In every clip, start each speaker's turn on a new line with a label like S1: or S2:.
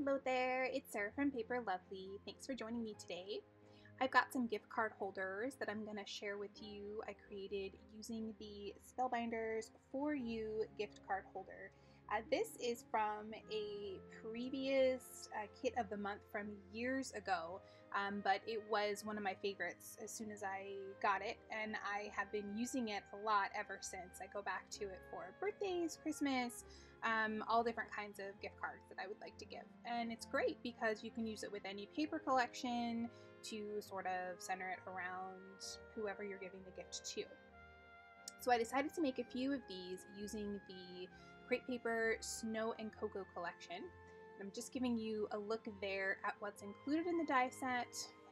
S1: Hello there, it's Sarah from Paper Lovely. Thanks for joining me today. I've got some gift card holders that I'm going to share with you. I created using the Spellbinders For You gift card holder. This is from a previous kit of the month from years ago, but it was one of my favorites as soon as I got it, and I have been using it a lot ever since. I go back to it for birthdays, Christmas, all different kinds of gift cards that I would like to give. And it's great because you can use it with any paper collection to sort of center it around whoever you're giving the gift to. So I decided to make a few of these using the Crepe Paper Snow and Cocoa collection. And I'm just giving you a look there at what's included in the die set,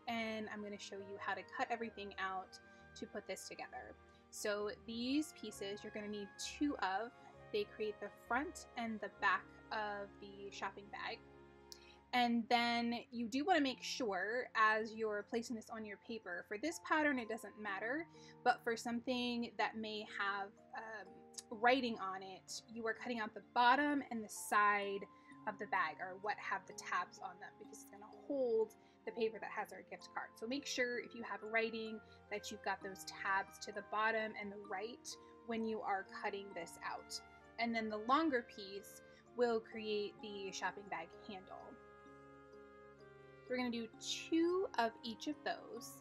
S1: and I'm going to show you how to cut everything out to put this together. So these pieces you're going to need two of. They create the front and the back of the shopping bag. And then you do want to make sure as you're placing this on your paper, for this pattern it doesn't matter, but for something that may have writing on it, you are cutting out the bottom and the side of the bag, or what have the tabs on them, because it's going to hold the paper that has our gift card. So make sure if you have writing that you've got those tabs to the bottom and the right when you are cutting this out. And then the longer piece will create the shopping bag handle. So we're going to do two of each of those.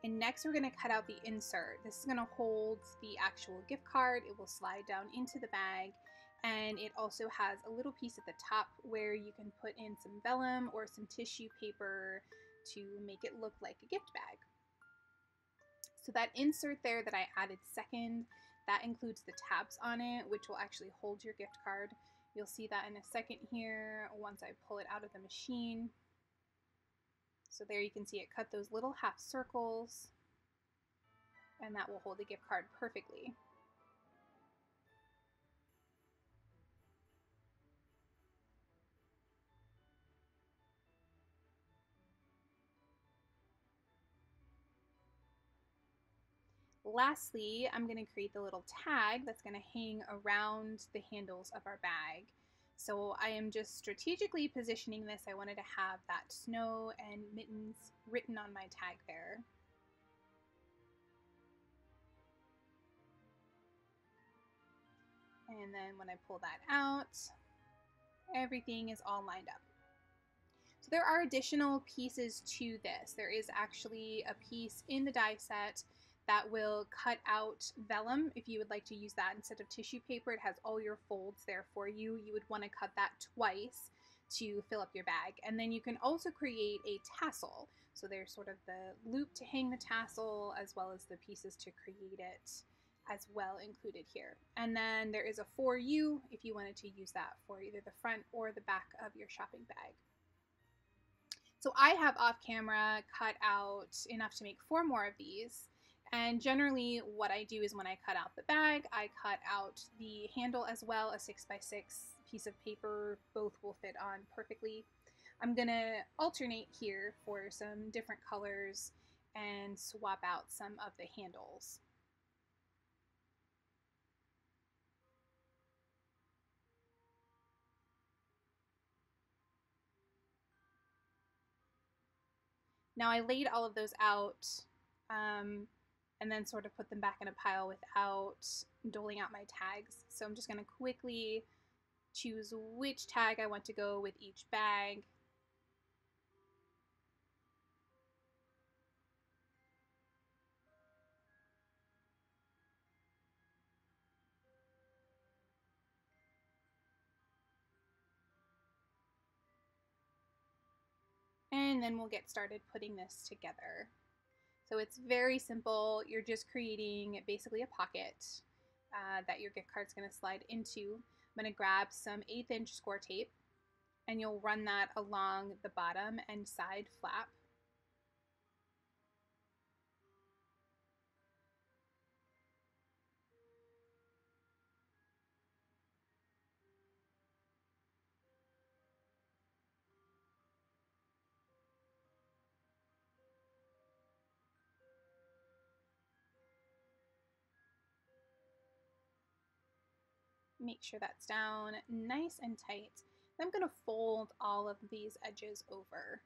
S1: And next we're going to cut out the insert. This is going to hold the actual gift card. It will slide down into the bag, and it also has a little piece at the top where you can put in some vellum or some tissue paper to make it look like a gift bag. So that insert there that I added second, that includes the tabs on it, which will actually hold your gift card. You'll see that in a second here once I pull it out of the machine. So there you can see it cut those little half circles, and that will hold the gift card perfectly. Lastly, I'm going to create the little tag that's going to hang around the handles of our bag. So I am just strategically positioning this. I wanted to have that snow and mittens written on my tag there. And then when I pull that out, everything is all lined up. So there are additional pieces to this. There is actually a piece in the die set that will cut out vellum if you would like to use that instead of tissue paper. It has all your folds there for you. You would want to cut that twice to fill up your bag. And then you can also create a tassel. So there's sort of the loop to hang the tassel as well as the pieces to create it as well included here. And then there is a For You if you wanted to use that for either the front or the back of your shopping bag. So I have off camera cut out enough to make 4 more of these. And generally what I do is when I cut out the bag, I cut out the handle as well, a 6x6 piece of paper. Both will fit on perfectly. I'm gonna alternate here for some different colors and swap out some of the handles. Now I laid all of those out and then sort of put them back in a pile without doling out my tags. So I'm just going to quickly choose which tag I want to go with each bag. And then we'll get started putting this together. So it's very simple. You're just creating basically a pocket that your gift card's going to slide into. I'm going to grab some 1/8 inch Scor-Tape, and you'll run that along the bottom and side flap. Make sure that's down nice and tight. I'm going to fold all of these edges over.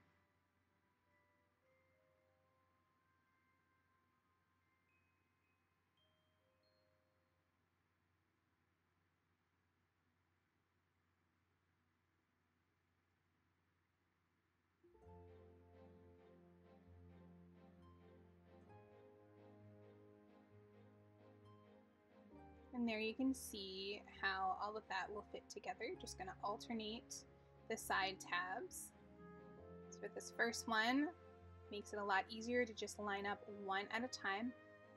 S1: And there you can see how all of that will fit together. Just going to alternate the side tabs. So for this first one, makes it a lot easier to just line up one at a time.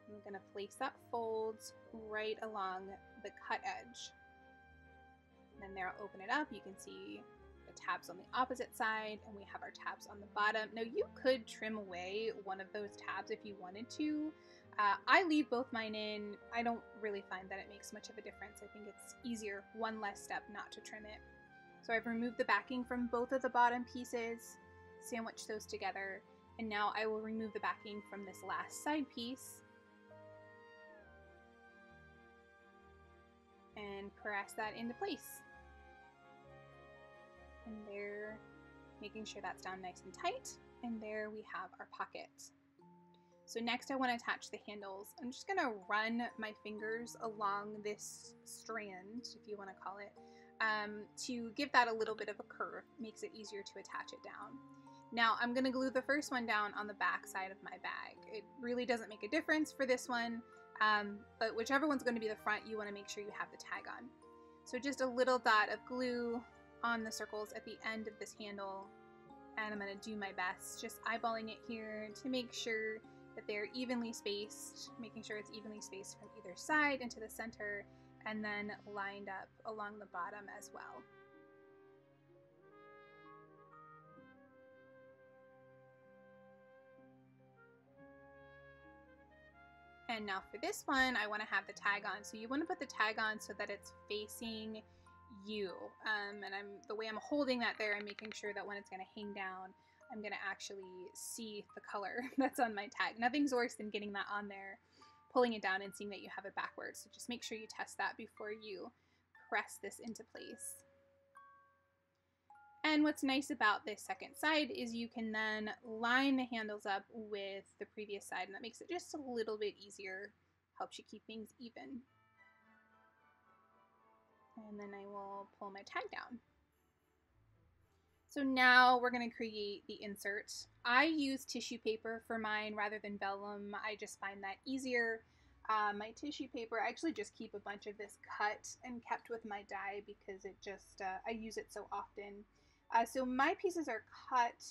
S1: I'm going to place that folds right along the cut edge. And then there I'll open it up. You can see the tabs on the opposite side, and we have our tabs on the bottom. Now you could trim away one of those tabs if you wanted to. I leave both mine in. I don't really find that it makes much of a difference. I think it's easier, one less step not to trim it. So I've removed the backing from both of the bottom pieces, sandwiched those together, and now I will remove the backing from this last side piece and press that into place. And there, making sure that's down nice and tight, and there we have our pocket. So next I want to attach the handles. I'm just going to run my fingers along this strand, if you want to call it, to give that a little bit of a curve. Makes it easier to attach it down. Now I'm going to glue the first one down on the back side of my bag. It really doesn't make a difference for this one, but whichever one's going to be the front, you want to make sure you have the tag on. So just a little dot of glue on the circles at the end of this handle, and I'm going to do my best just eyeballing it here to make sure that they're evenly spaced, making sure it's evenly spaced from either side into the center, and then lined up along the bottom as well. And now for this one, I want to have the tag on. So you want to put the tag on so that it's facing you. And the way I'm holding that there, I'm making sure that when it's going to hang down, I'm going to actually see the color that's on my tag. Nothing's worse than getting that on there, pulling it down and seeing that you have it backwards. So just make sure you test that before you press this into place. And what's nice about this second side is you can then line the handles up with the previous side, and that makes it just a little bit easier, helps you keep things even. And then I will pull my tag down. So now we're going to create the insert. I use tissue paper for mine rather than vellum. I just find that easier. My tissue paper, I actually just keep a bunch of this cut and kept with my die because it just, I use it so often. So my pieces are cut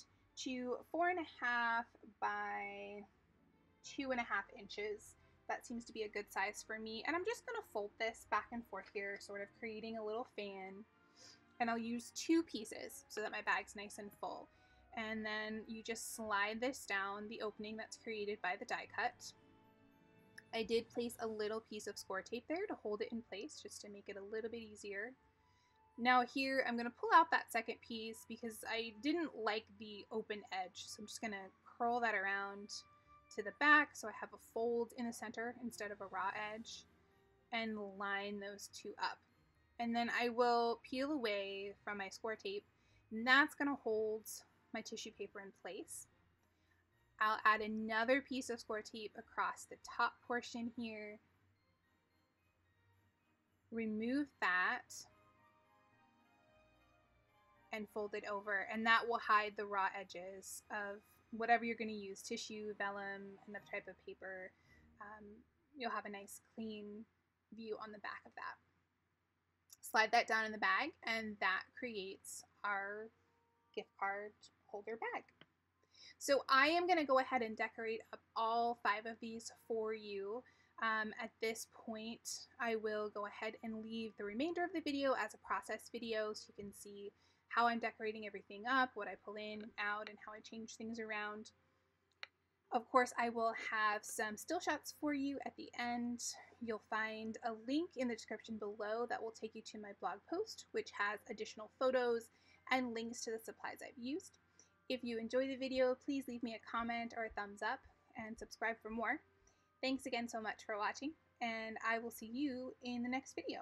S1: to 4.5 by 2.5 inches. That seems to be a good size for me. And I'm just going to fold this back and forth here, sort of creating a little fan. And I'll use 2 pieces so that my bag's nice and full. And then you just slide this down the opening that's created by the die cut. I did place a little piece of Scor-Tape there to hold it in place, just to make it a little bit easier. Now here, I'm going to pull out that second piece because I didn't like the open edge. So I'm just going to curl that around to the back so I have a fold in the center instead of a raw edge, and line those 2 up. And then I will peel away from my Scor-Tape, and that's going to hold my tissue paper in place. I'll add another piece of Scor-Tape across the top portion here, remove that, and fold it over, and that will hide the raw edges of whatever you're going to use, tissue, vellum, another type of paper. You'll have a nice clean view on the back of that. Slide that down in the bag, and that creates our gift card holder bag. So I am going to go ahead and decorate up all 5 of these for you. At this point, I will go ahead and leave the remainder of the video as a process video so you can see how I'm decorating everything up, what I pull in and out, and how I change things around. Of course, I will have some still shots for you at the end. You'll find a link in the description below that will take you to my blog post, which has additional photos and links to the supplies I've used. If you enjoyed the video, please leave me a comment or a thumbs up and subscribe for more. Thanks again so much for watching, and I will see you in the next video.